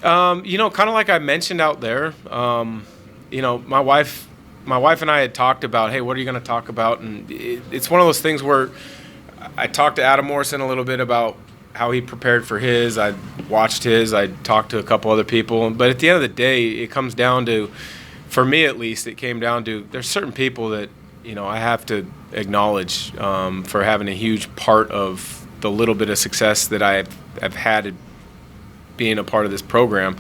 Kind of like I mentioned out there, my wife and I had talked about, hey, what are you going to talk about? And it's one of those things where I talked to Adam Morrison a little bit about how he prepared for his. I watched his. I talked to a couple other people. But at the end of the day, it comes down to, for me at least, it came down to there's certain people that, I have to acknowledge for having a huge part of the little bit of success that I've had being a part of this program.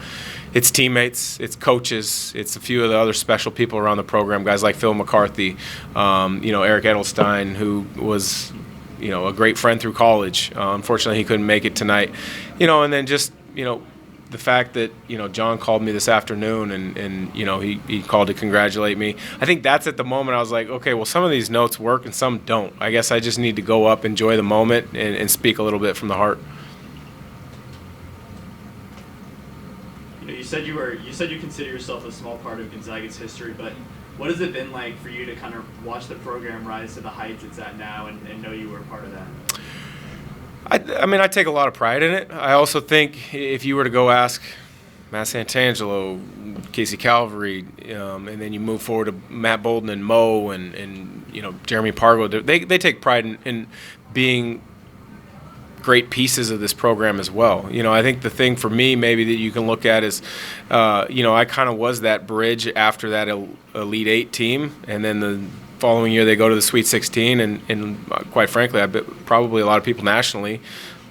It's teammates, it's coaches, it's a few of the other special people around the program, guys like Phil McCarthy, Eric Edelstein, who was, a great friend through college. Unfortunately, he couldn't make it tonight. And then just, the fact that, John called me this afternoon and he called to congratulate me. I think that's at the moment I was like, okay, well, some of these notes work and some don't. I guess I just need to go up, enjoy the moment, and speak a little bit from the heart. You said you consider yourself a small part of Gonzaga's history, but what has it been like for you to kind of watch the program rise to the heights it's at now and know you were a part of that? I take a lot of pride in it. I also think if you were to go ask Matt Santangelo, Casey Calvary, and then you move forward to Matt Bolden and Mo and Jeremy Pargo, they take pride in being great pieces of this program as well. I think the thing for me maybe that you can look at is, I kind of was that bridge after that Elite Eight team, and then the following year they go to the Sweet 16, and quite frankly, I bet probably a lot of people nationally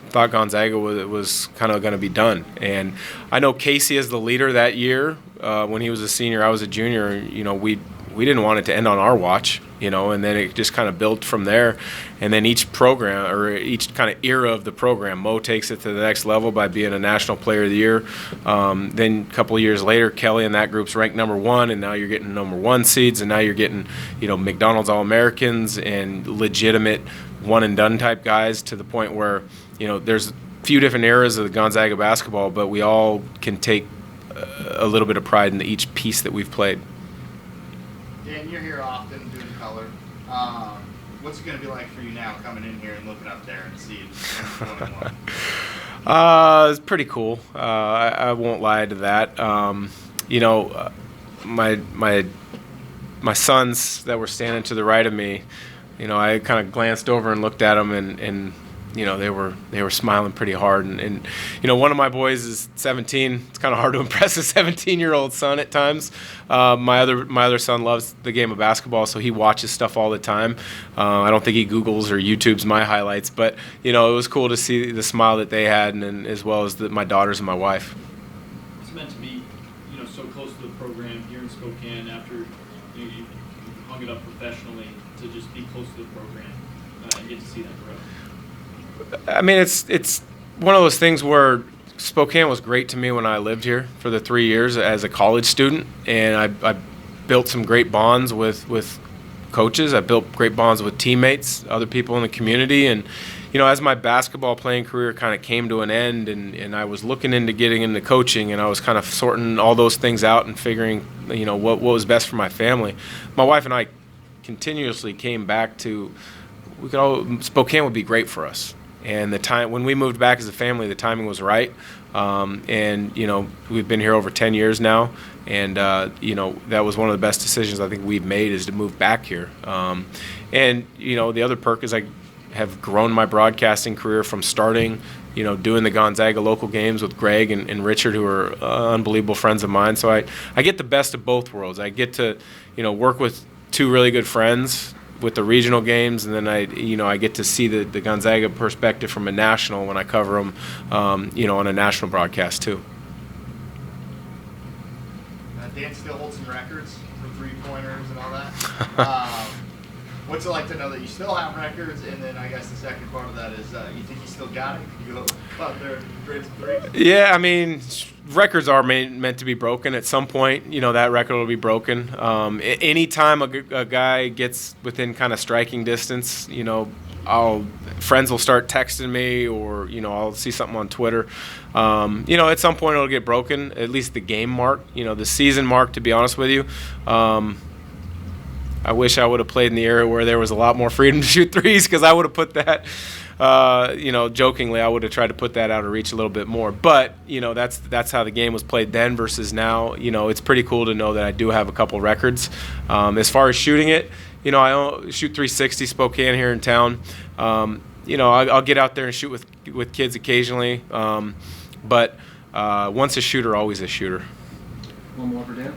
thought Gonzaga was kind of going to be done. And I know Casey as the leader that year, when he was a senior, I was a junior, we didn't want it to end on our watch, and then it just kind of built from there. And then each program or each kind of era of the program, Mo takes it to the next level by being a National Player of the Year. Then a couple of years later, Kelly and that group's ranked number one, and now you're getting number one seeds, and now you're getting, McDonald's All-Americans and legitimate one-and-done type guys to the point where, there's a few different eras of the Gonzaga basketball, but we all can take a little bit of pride in each piece that we've played. Dan, you're here often doing color. What's it going to be like for you now coming in here and looking up there and seeing 21? It's pretty cool. I won't lie to that. My sons that were standing to the right of me, I kind of glanced over and looked at them and they were smiling pretty hard. And one of my boys is 17. It's kind of hard to impress a 17-year-old son at times. My other son loves the game of basketball, so he watches stuff all the time. I don't think he Googles or YouTubes my highlights, but it was cool to see the smile that they had, and as well as my daughters and my wife. It's meant to be, so close to the program here in Spokane after you hung it up professionally to just be close to the program and get to see that growth. It's one of those things where Spokane was great to me when I lived here for the 3 years as a college student, and I built some great bonds with coaches. I built great bonds with teammates, other people in the community, and as my basketball playing career kind of came to an end, and I was looking into getting into coaching, and I was kind of sorting all those things out and figuring what was best for my family. My wife and I continuously came back to Spokane would be great for us. And the time when we moved back as a family, the timing was right. And we've been here over 10 years now, and that was one of the best decisions I think we've made is to move back here. And the other perk is I have grown my broadcasting career from starting, doing the Gonzaga local games with Greg and Richard, who are unbelievable friends of mine. So I get the best of both worlds. I get to work with two really good friends with the regional games, and then I get to see the Gonzaga perspective from a national when I cover them, on a national broadcast too. Dan still holds some records for three-pointers and all that. What's it like to know that you still have records? And then I guess the second part of that is, you think you still got it? Can you go out there and grade some threes? Yeah, records are meant to be broken at some point. That record will be broken. Anytime a guy gets within kind of striking distance, friends will start texting me, or I'll see something on Twitter. At some point it'll get broken. At least the game mark, the season mark. To be honest with you, I wish I would have played in the era where there was a lot more freedom to shoot threes, because I would have put that jokingly, I would have tried to put that out of reach a little bit more. But, that's how the game was played then versus now. It's pretty cool to know that I do have a couple records. As far as shooting it, I shoot 360 Spokane here in town. I'll get out there and shoot with kids occasionally. But once a shooter, always a shooter. One more for Dan.